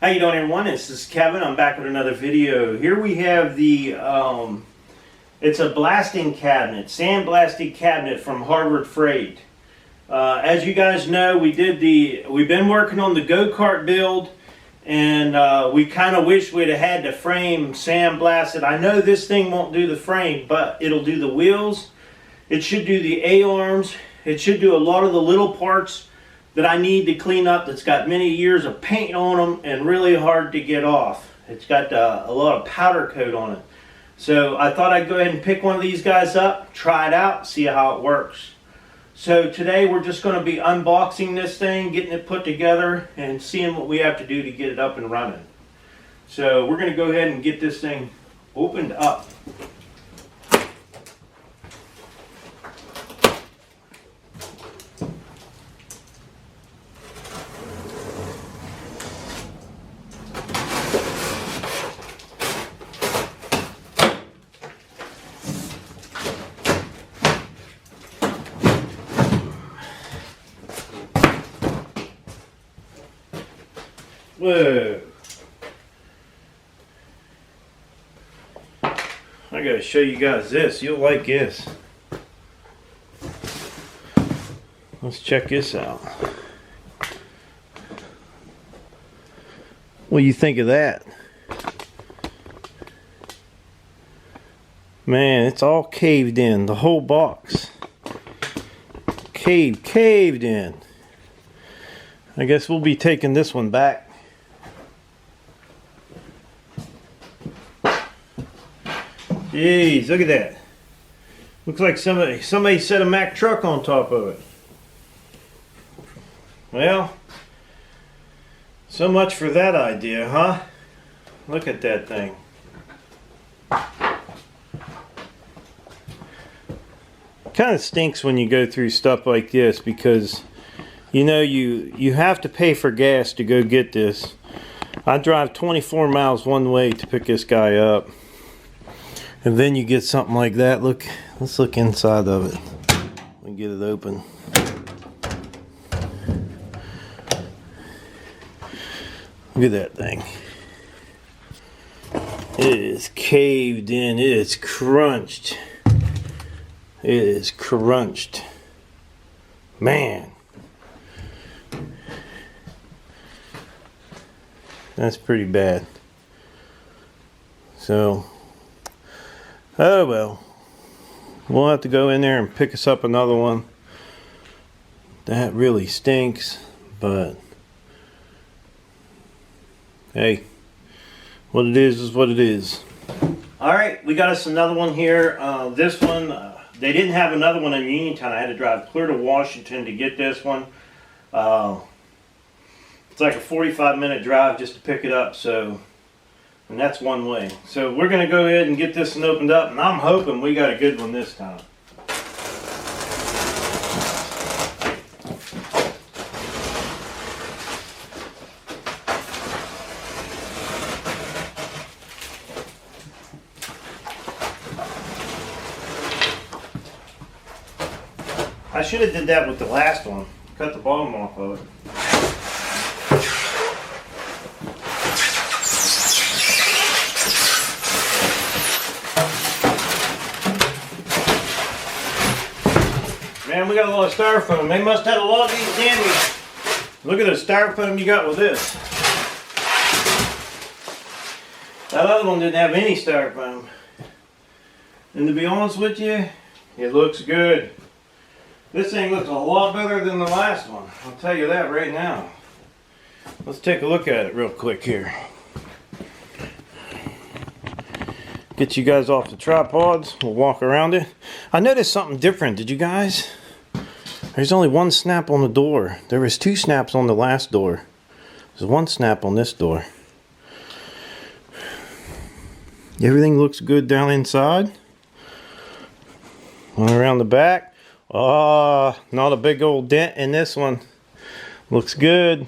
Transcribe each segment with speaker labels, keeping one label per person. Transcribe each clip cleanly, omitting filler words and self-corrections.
Speaker 1: How you doing, everyone? This is Kevin. I'm back with another video. Here we have the it's a blasting cabinet, sandblasting cabinet from Harbor Freight. As you guys know, we've been working on the go-kart build, and we kind of wish we'd have had the frame sandblasted. I know this thing won't do the frame, but it'll do the wheels. It should do the A-arms. It should do a lot of the little parts that I need to clean up, that's got many years of paint on them and really hard to get off. It's got a lot of powder coat on it. So I thought I'd go ahead and pick one of these guys up, try it out, see how it works. So today we're just going to be unboxing this thing, getting it put together, and seeing what we have to do to get it up and running. So we're going to go ahead and get this thing opened up. Whoa. I gotta show you guys this. You'll like this. Let's check this out. What do you think of that? Man, it's all caved in. The whole box. Caved in. I guess we'll be taking this one back. Jeez, look at that. Looks like somebody set a Mack truck on top of it. Well, so much for that idea, huh? Look at that thing. Kind of stinks when you go through stuff like this, because you know you have to pay for gas to go get this. I drive 24 miles one way to pick this guy up. And then you get something like that. Look, let's look inside of it. We get it open. Look at that thing. It is caved in. It is crunched. It is crunched. Man. That's pretty bad. So, oh well. We'll have to go in there and pick us up another one. That really stinks, but hey, what it is what it is. Alright, we got us another one here. This one, they didn't have another one in Uniontown. I had to drive clear to Washington to get this one. It's like a 45-minute drive just to pick it up, and that's one way. So we're going to go ahead and get this one opened up, and I'm hoping we got a good one this time. I should have did that with the last one. Cut the bottom off of it. Man, we got a lot of styrofoam. They must have a lot of these damaged. Look at the styrofoam you got with this. That other one didn't have any styrofoam. And to be honest with you, it looks good. This thing looks a lot better than the last one. I'll tell you that right now. Let's take a look at it real quick here. Get you guys off the tripods. We'll walk around it. I noticed something different. Did you guys? There's only one snap on the door. There was 2 snaps on the last door. There's 1 snap on this door. Everything looks good down inside. One around the back. Oh, not a big old dent in this one. Looks good.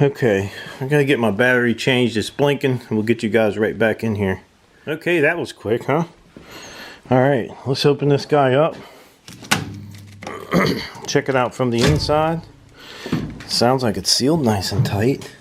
Speaker 1: Okay, I gotta get my battery changed. It's blinking, and we'll get you guys right back in here. Okay, that was quick, huh? Alright, let's open this guy up. Check it out from the inside. Sounds like it's sealed nice and tight.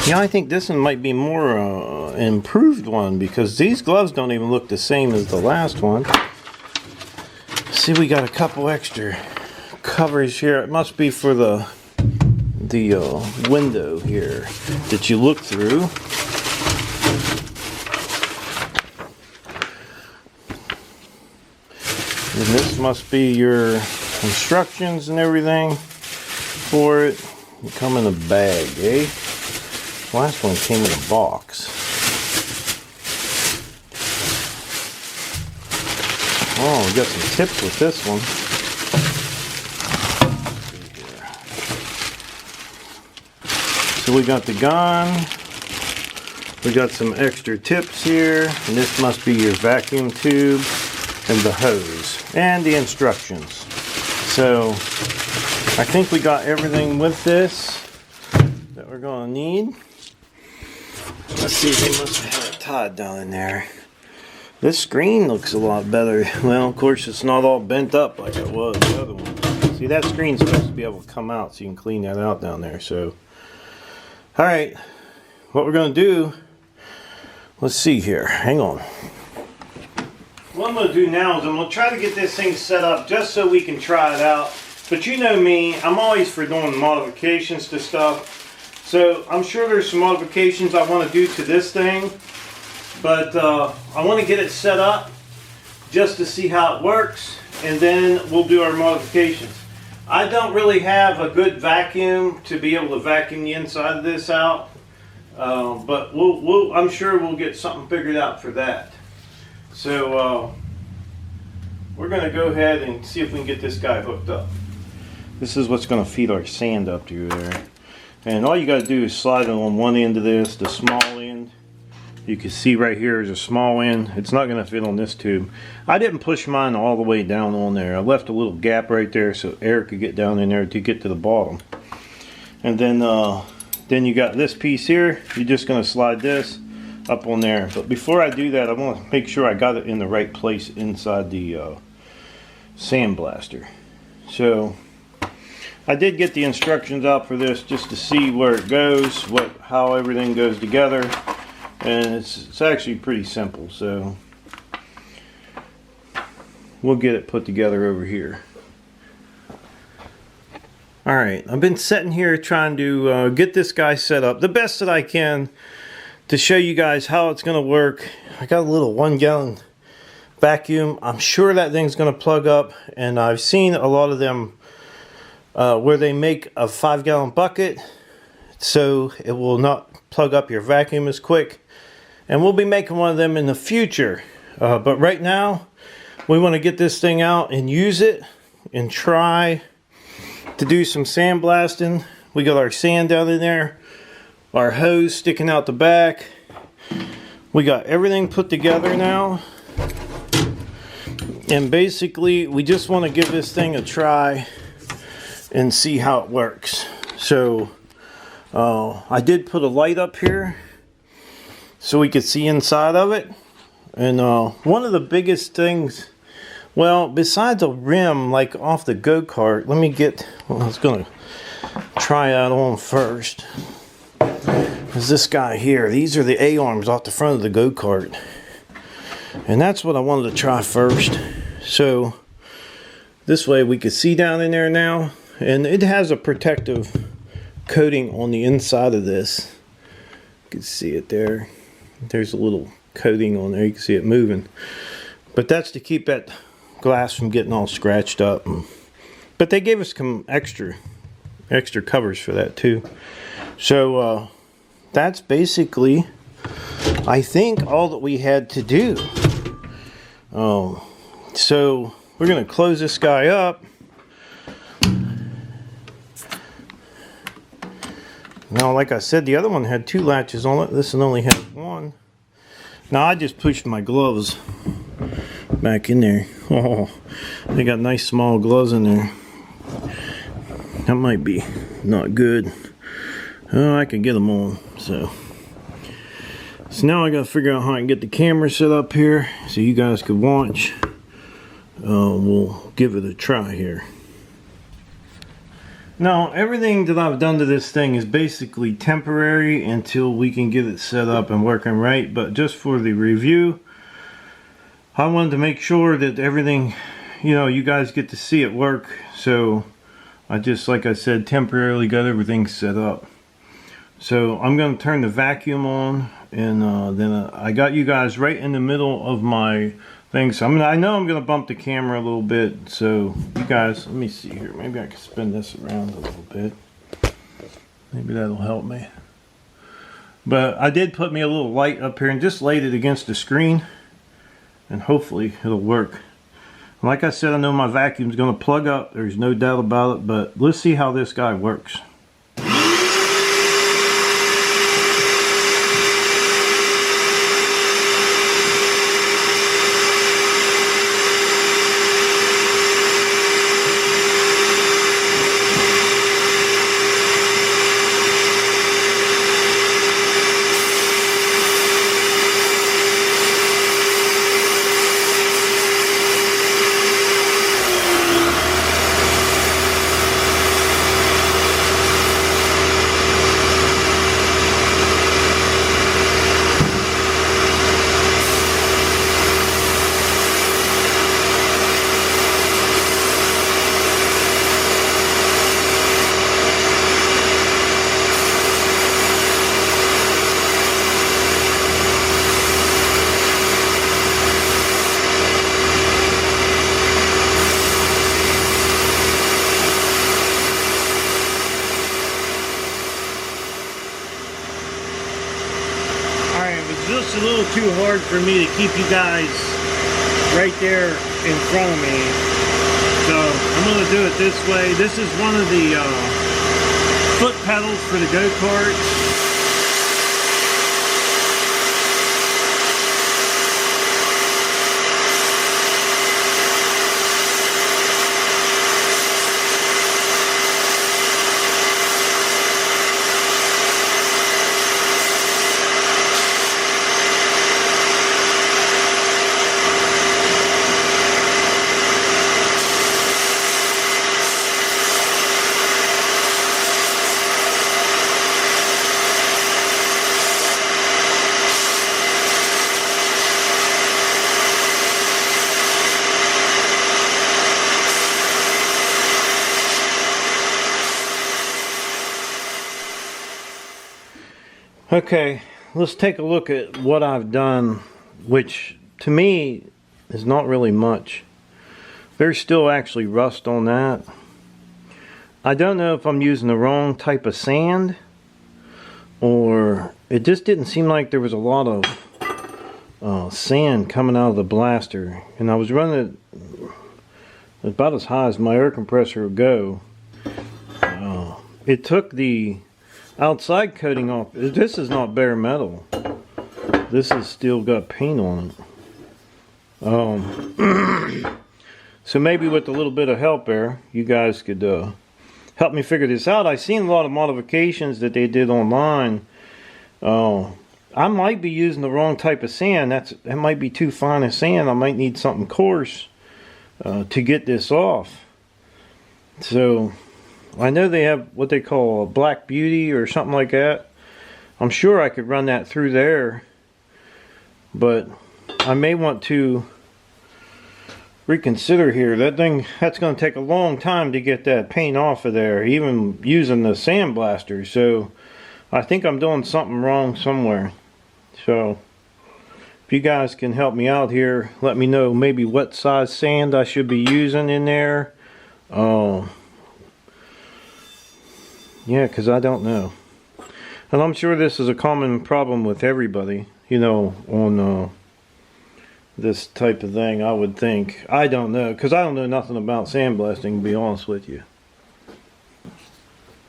Speaker 1: Yeah, I think this one might be more improved one, because these gloves don't even look the same as the last one. See, we got a couple extra covers here. It must be for the window here that you look through. And this must be your instructions and everything for it. They come in a bag, eh? Last one came in a box. Oh, we got some tips with this one. So we got the gun. We got some extra tips here. And this must be your vacuum tube and the hose and the instructions. So I think we got everything with this that we're going to need. Let's see, they must have had it tied down in there. This screen looks a lot better. Well, of course, it's not all bent up like it was the other one. See, that screen's supposed to be able to come out, so you can clean that out down there. So, all right, what we're going to do, let's see here. Hang on. What I'm going to do now is I'm going to try to get this thing set up just so we can try it out. But you know me, I'm always for doing modifications to stuff. So I'm sure there's some modifications I want to do to this thing. But I want to get it set up just to see how it works. And then we'll do our modifications. I don't really have a good vacuum to be able to vacuum the inside of this out. But I'm sure we'll get something figured out for that. So we're going to go ahead and see if we can get this guy hooked up. This is what's going to feed our sand up through there. And all you got to do is slide it on one end of this, the small end. You can see right here is a small end. It's not going to fit on this tube. I didn't push mine all the way down on there. I left a little gap right there so air could get down in there to get to the bottom. And then you got this piece here. You're just going to slide this up on there. But before I do that, I want to make sure I got it in the right place inside the sandblaster. So I did get the instructions out for this just to see where it goes, how everything goes together, and it's actually pretty simple. So we'll get it put together over here. Alright, I've been sitting here trying to get this guy set up the best that I can to show you guys how it's going to work. I got a little 1 gallon vacuum. I'm sure that thing's going to plug up, and I've seen a lot of them where they make a 5 gallon bucket so it will not plug up your vacuum as quick, and we'll be making one of them in the future. But right now we want to get this thing out and use it and try to do some sandblasting. We got our sand down in there, our hose sticking out the back. We got everything put together now, and basically we just want to give this thing a try and see how it works. So I did put a light up here so we could see inside of it. And one of the biggest things, well, besides a rim like off the go-kart, let me get, well, I was going to try that on first. Is this guy here. These are the A-arms off the front of the go-kart. And that's what I wanted to try first. So this way we could see down in there now. And it has a protective coating on the inside of this. You can see it there. There's a little coating on there. You can see it moving. But that's to keep that glass from getting all scratched up. But they gave us some extra covers for that too. So that's basically, I think, all that we had to do. So we're going to close this guy up. Now, like I said, the other one had 2 latches on it. This one only has 1. Now, I just pushed my gloves back in there. Oh, they got nice small gloves in there. That might be not good. Oh, I can get them on. So now I got to figure out how I can get the camera set up here so you guys could watch. We'll give it a try here. Now, everything that I've done to this thing is basically temporary until we can get it set up and working right. But just for the review, I wanted to make sure that everything, you know, you guys get to see it work. So I just, like I said, temporarily got everything set up. So I'm going to turn the vacuum on, and then I got you guys right in the middle of my thing. So I know I'm going to bump the camera a little bit. So you guys, let me see here. Maybe I can spin this around a little bit. Maybe that'll help me. But I did put me a little light up here and just laid it against the screen. And hopefully it'll work. Like I said, I know my vacuum's going to plug up. There's no doubt about it. But let's see how this guy works. Just a little too hard for me to keep you guys right there in front of me, so I'm going to do it this way. This is one of the foot pedals for the go-kart. Okay, let's take a look at what I've done, which to me is not really much. There's still actually rust on that. I don't know if I'm using the wrong type of sand, or it just didn't seem like there was a lot of sand coming out of the blaster. And I was running it about as high as my air compressor would go. It took the outside coating off. This is not bare metal. This has still got paint on it. So maybe with a little bit of help there, you guys could help me figure this out. I've seen a lot of modifications that they did online. I might be using the wrong type of sand. That might be too fine a sand. I might need something coarse to get this off. So I know they have what they call a Black Beauty or something like that. I'm sure I could run that through there, but I may want to reconsider here. That's going to take a long time to get that paint off of there, even using the sandblaster. So I think I'm doing something wrong somewhere. So if you guys can help me out here, let me know maybe what size sand I should be using in there. Yeah, because I don't know. And I'm sure this is a common problem with everybody, you know, on this type of thing, I would think. I don't know, because I don't know nothing about sandblasting, to be honest with you.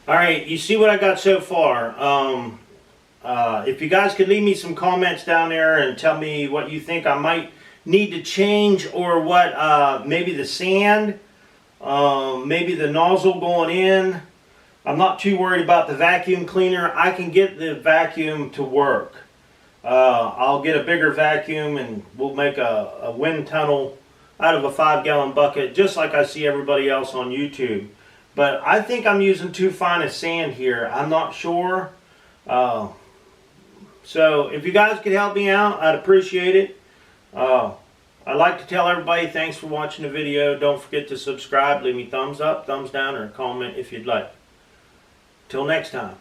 Speaker 1: Alright, you see what I got so far. If you guys could leave me some comments down there and tell me what you think I might need to change, or what, maybe the sand, maybe the nozzle going in. I'm not too worried about the vacuum cleaner. I can get the vacuum to work. I'll get a bigger vacuum and we'll make a wind tunnel out of a 5-gallon bucket, just like I see everybody else on YouTube. But I think I'm using too fine a sand here. I'm not sure. So if you guys could help me out, I'd appreciate it. I'd like to tell everybody thanks for watching the video. Don't forget to subscribe. Leave me thumbs up, thumbs down, or a comment if you'd like. Till next time.